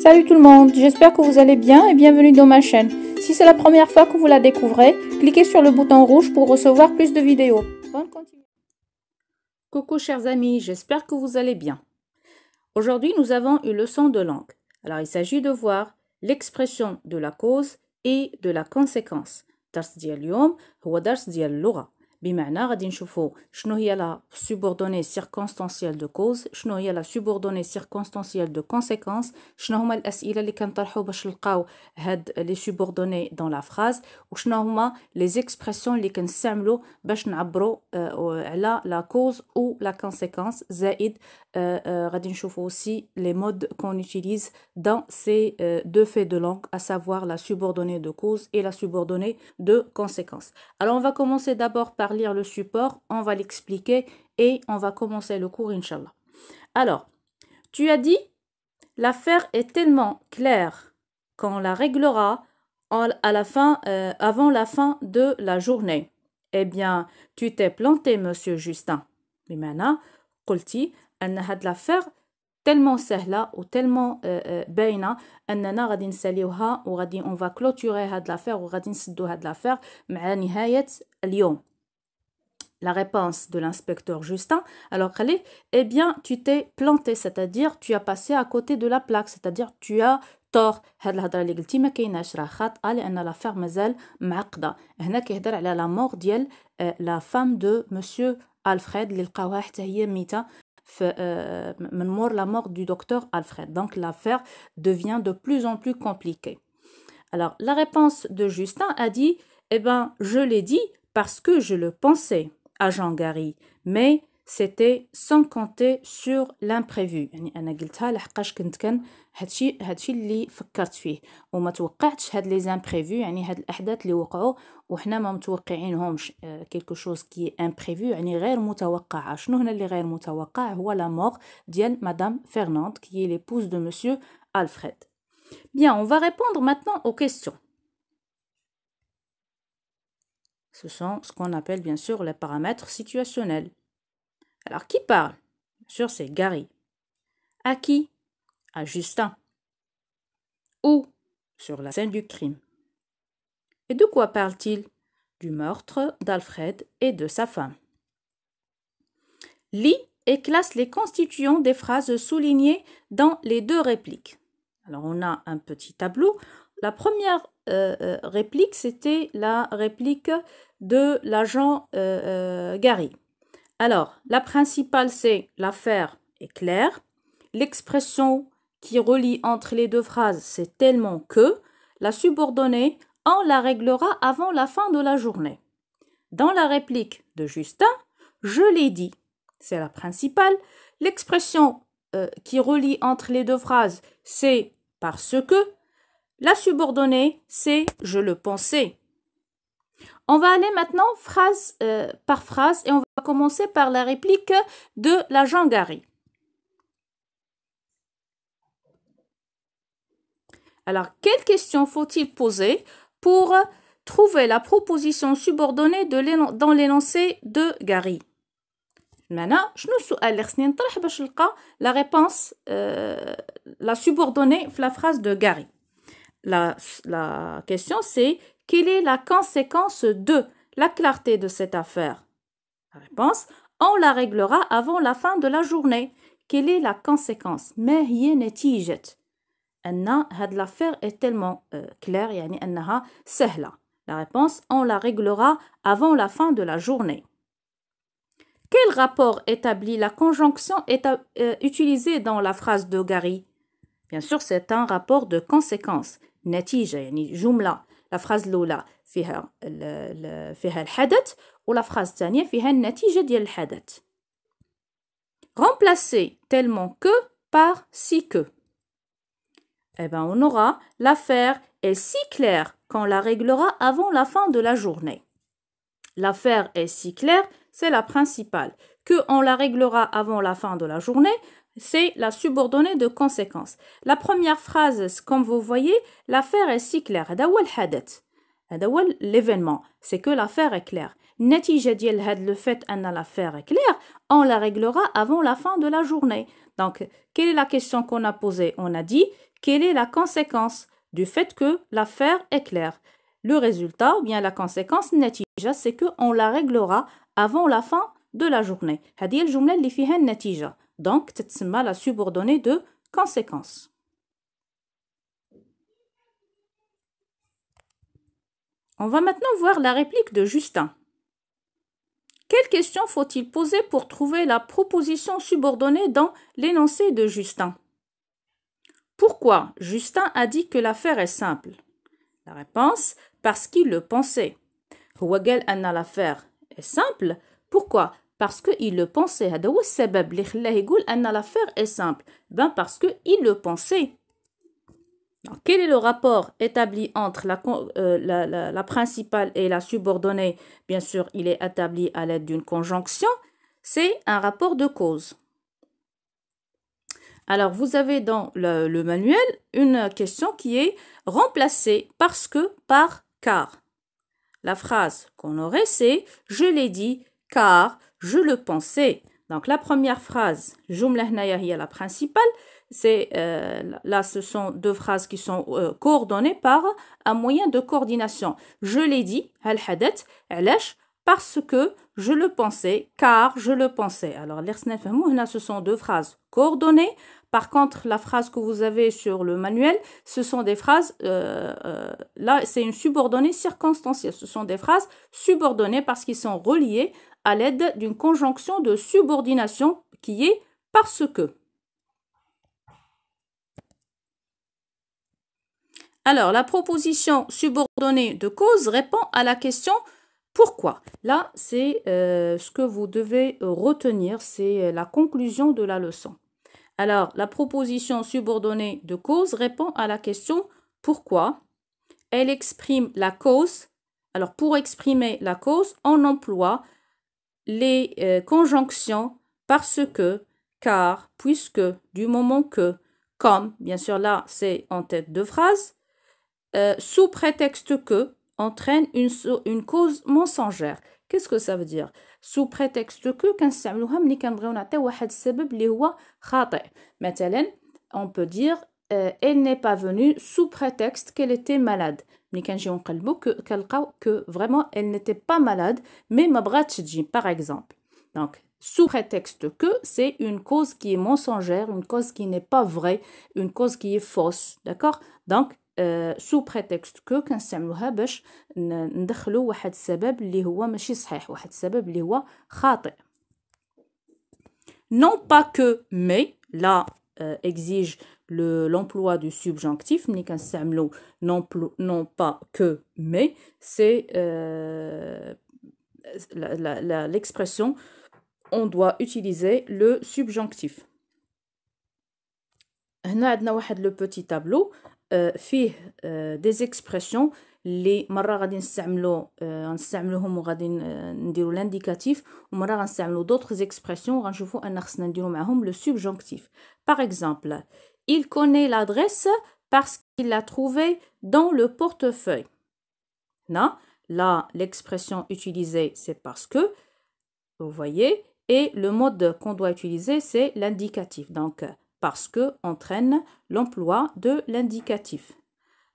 Salut tout le monde, j'espère que vous allez bien et bienvenue dans ma chaîne. Si c'est la première fois que vous la découvrez, cliquez sur le bouton rouge pour recevoir plus de vidéos. Bonne continuation. Coucou chers amis, j'espère que vous allez bien. Aujourd'hui, nous avons une leçon de langue. Alors, il s'agit de voir l'expression de la cause et de la conséquence. درس ديال اليوم هو درس ديال اللغة. بمعنى غادي نشوفوا شنو هي لا subordonnée circonstancielle de cause، شنو هي لا subordonnée circonstancielle de conséquence، شنو هما الأسئلة اللي كنطرحوا باش نلقاو هاد لي subordonnées dans la phrase، وشنو هما les expressions اللي كنستعملوا باش نعبروا على la cause ou la conséquence. زائد غادي نشوفوا aussi les modes qu'on utilise dans ces deux faits de langue, à savoir la subordonnée de cause et la subordonnée de conséquence. Alors on va commencer d'abord par lire le support, on va l'expliquer et on va commencer le cours, Inch'Allah. Alors, tu as dit, l'affaire est tellement claire qu'on la réglera à la fin, avant la fin de la journée. Eh bien, tu t'es planté, monsieur Justin. بمعنى قلتي أن هاد l'affaire tellement سهلة و tellement باينة أننا غادي نساليوها وغادي on va clôturer هاد l'affaire وغادي نسدو هاد l'affaire مع نهاية اليوم. La réponse de l'inspecteur Justin, alors Khalid, eh bien tu t'es planté, c'est-à-dire tu as passé à côté de la plaque, c'est-à-dire tu as tort. هاد الهضره اللي قلتي ما كايناش راه خاطئه لان لافير مازال معقده. هنا كيهضر على لا مور ديال لا فام دو مسيو الفريد اللي لقاوها حتى هي ميته من مور la mort du docteur Alfred. Donc l'affaire devient de plus en plus compliquée. Alors la réponse de Justin a dit, eh ben je l'ai dit parce que je le pensais à Jean Gary, mais c'était sans compter sur l'imprévu. يعني أنا قلتها لحقاش كنت كان هادشي اللي فكرت فيه وما توقعتش هاد لي زامبريفو، يعني هاد الأحداث اللي وقعوا وحنا ما متوقعينهمش. كيلكو شوز كي امبريفو يعني غير متوقعة. شنو هنا اللي غير متوقع؟ هو لا مور ديال مدام فرناند qui est l'épouse de monsieur Alfred. Bien, on va répondre maintenant aux questions. Ce sont ce qu'on appelle bien sûr les paramètres situationnels. Alors, qui parle? Bien sûr, c'est Gary. À qui? À Justin. Où? Sur la scène du crime. Et de quoi parle-t-il? Du meurtre d'Alfred et de sa femme. Lis et classe les constituants des phrases soulignées dans les deux répliques. Alors, on a un petit tableau. La première réplique, c'était la réplique de l'agent Gary. Alors, la principale, c'est l'affaire est claire. L'expression qui relie entre les deux phrases, c'est tellement que. La subordonnée, on la réglera avant la fin de la journée. Dans la réplique de Justin, je l'ai dit, c'est la principale. L'expression qui relie entre les deux phrases, c'est parce que. La subordonnée, c'est je le pensais. On va aller maintenant phrase par phrase et on va commencer par la réplique de l'agent Gary. Alors, quelle question faut-il poser pour trouver la proposition subordonnée dans l'énoncé de Gary? Maintenant, شنو السؤال اللي خصني نطرح باش نلقى la réponse la subordonnée في la phrase de Gary. La question c'est quelle est la conséquence de la clarté de cette affaire? La réponse, on la réglera avant la fin de la journée. Quelle est la conséquence? ما هي نتيجة أن هاد l'affaire est tellement claire يعني أنها سهلة. La réponse, on la réglera avant la fin de la journée. Quel rapport établit la conjonction utilisée dans la phrase de Gary? Bien sûr, c'est un rapport de conséquence. نتيجة يعني جملة. La phrase الأولى فيها الحدث ولا phrase الثانية فيها النتيجة ديال الحدث. Remplacer tellement que par si que. Eh ben, on aura l'affaire est si claire qu'on la réglera avant la fin de la journée. L'affaire est si claire, c'est la principale. Que on la réglera avant la fin de la journée, c'est la subordonnée de conséquence. La première phrase, comme vous voyez, l'affaire est si claire. هذا هو الحدث. هذا هو l'événement. C'est que l'affaire est claire. النتيجة ديال هاد le fait أن l'affaire est claire, on la réglera avant la fin de la journée. Donc, quelle est la question qu'on a posée? On a dit, quelle est la conséquence du fait que l'affaire est claire? Le résultat, ou bien la conséquence, النتيجة, c'est qu'on la réglera avant la fin de la journée. هذه الجملة اللي فيها النتيجة. Donc, تتسمى la subordonnée de conséquence. On va maintenant voir la réplique de Justin. Quelle question faut-il poser pour trouver la proposition subordonnée dans l'énoncé de Justin? Pourquoi Justin a dit que l'affaire est simple? La réponse, parce qu'il le pensait. هو قال أن l'affaire est simple. Pourquoi? Parce qu'il le pensait. هذا هو السبب اللي خلاه يقول أن l'affaire est simple. Ben parce qu'il le pensait. Alors, quel est le rapport établi entre la principale et la subordonnée? Bien sûr, il est établi à l'aide d'une conjonction. C'est un rapport de cause. Alors, vous avez dans le manuel une question qui est remplacée parce que par car. La phrase qu'on aurait, c'est « Je l'ai dit car je le pensais ». Donc, la première phrase, « Jumla hnaya hiya » la principale, c'est là, ce sont deux phrases qui sont coordonnées par un moyen de coordination. Je l'ai dit, al hadat, alash, parce que je le pensais, car je le pensais. Alors, ce sont deux phrases coordonnées. Par contre, la phrase que vous avez sur le manuel, ce sont des phrases, là, c'est une subordonnée circonstancielle. Ce sont des phrases subordonnées parce qu'ils sont reliés à l'aide d'une conjonction de subordination qui est parce que. Alors, la proposition subordonnée de cause répond à la question « Pourquoi ?» Là, c'est ce que vous devez retenir, c'est la conclusion de la leçon. Alors, la proposition subordonnée de cause répond à la question « Pourquoi ?» Elle exprime la cause. Alors, pour exprimer la cause, on emploie les conjonctions parce que, car, puisque, du moment que, comme. Bien sûr, là, c'est en tête de phrase. Sous prétexte que entraîne une cause mensongère. Qu'est-ce que ça veut dire? Sous prétexte que كنستعملوها ملي كنبغيو نعطيو واحد السبب اللي هو خاطئ. مثلا on peut dire elle n'est pas venue sous prétexte qu'elle était malade. ملي كنجيو نقلبو كنلقاو que vraiment elle n'était pas malade mais ما بغاتش تجي par exemple. Donc sous prétexte que c'est une cause qui est mensongère, une cause qui n'est pas vraie, une cause qui est fausse, d'accord? Donc sous prétexte que كنستعملوها باش ندخلو واحد السبب اللي هو ماشي صحيح واحد السبب اللي هو خاطئ. Non pas que mais là exige l'emploi du subjonctif ملي كنستعملو non pas que mais c'est l'expression on doit utiliser le subjonctif. هنا عندنا واحد le petit tableau فيه des expressions اللي مرة غادي نستعملوهم وغادي نديرو l'indicatif ومرة غنستعملو d'autres expressions وغنشوفو أن خصنا نديرو معاهم le subjonctif. Par exemple, il connaît l'adresse parce qu'il l'a trouvée dans le portefeuille. Là, l'expression utilisée, c'est parce que, vous voyez, et le mode qu'on doit utiliser, c'est l'indicatif. Donc, parce que entraîne l'emploi de l'indicatif.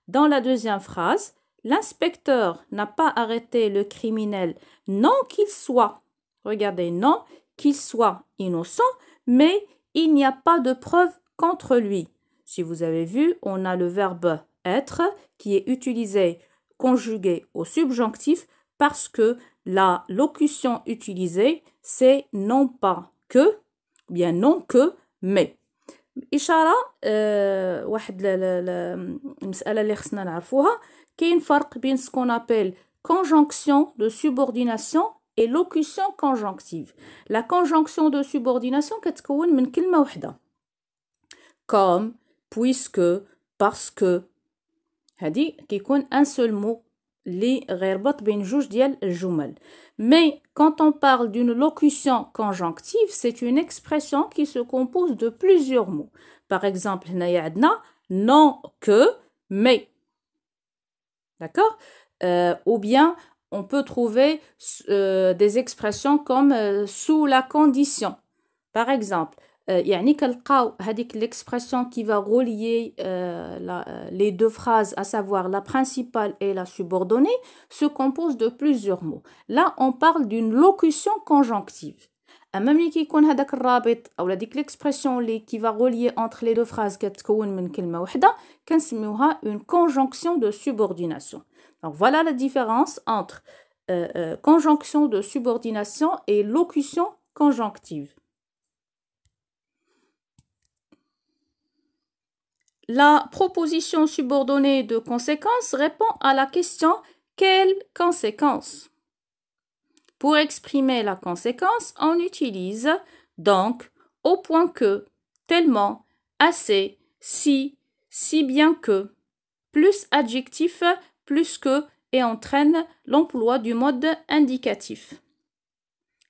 Dans la deuxième phrase, l'inspecteur n'a pas arrêté le criminel, non qu'il soit, regardez, non qu'il soit innocent, mais il n'y a pas de preuve contre lui. Si vous avez vu, on a le verbe être qui est utilisé, conjugué au subjonctif parce que la locution utilisée, c'est non pas que, ou bien non que, mais. إشارة واحد المسألة اللي خصنا نعرفوها كاين فرق بين ce qu'on appelle conjonction de subordination et locution conjonctive. La conjonction de subordination كتكون من كلمة واحدة comme, puisque, parce que. هذه كيكون un seul mot اللي غيربط بين جوج ديال الجمل. Mais quand on parle d'une locution conjonctive, c'est une expression qui se compose de plusieurs mots. Par exemple, هنايا عندنا non que mais. D'accord? Ou bien on peut trouver des expressions comme sous la condition. Par exemple, يعني كنلقاو هذيك l'expression qui va relier les deux phrases, à savoir la principale et la subordonnée, se compose de plusieurs mots. Là, on parle d'une locution conjonctive. أما ملي كيكون هذاك الرابط أو ديك l'expression qui va relier entre les deux phrases كتكون من كلمة واحدة كنسميوها une conjonction de subordination. Donc voilà la différence entre conjonction de subordination et locution conjonctive. La proposition subordonnée de conséquence répond à la question « Quelle conséquence ?» Pour exprimer la conséquence, on utilise donc au point que, tellement, assez, si bien que, plus adjectif, plus que et entraîne l'emploi du mode indicatif.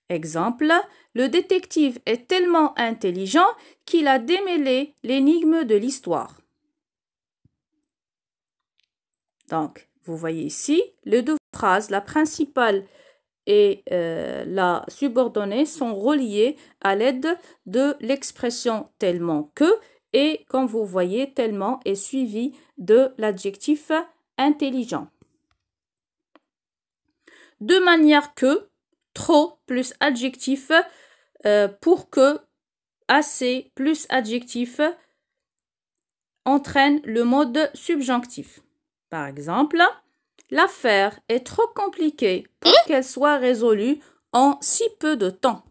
Exemple, le détective est tellement intelligent qu'il a démêlé l'énigme de l'histoire. Donc, vous voyez ici, les deux phrases, la principale et la subordonnée sont reliées à l'aide de l'expression tellement que et comme vous voyez, tellement est suivi de l'adjectif intelligent. De manière que, trop plus adjectif, pour que, assez plus adjectif, entraîne le mode subjonctif. Par exemple, l'affaire est trop compliquée pour qu'elle soit résolue en si peu de temps.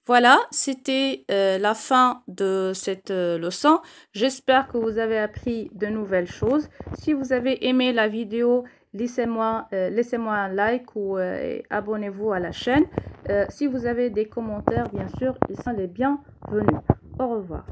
Voilà, c'était la fin de cette leçon. J'espère que vous avez appris de nouvelles choses. Si vous avez aimé la vidéo, laissez-moi un like ou abonnez-vous à la chaîne. Si vous avez des commentaires, bien sûr, ils sont les bienvenus. Au revoir.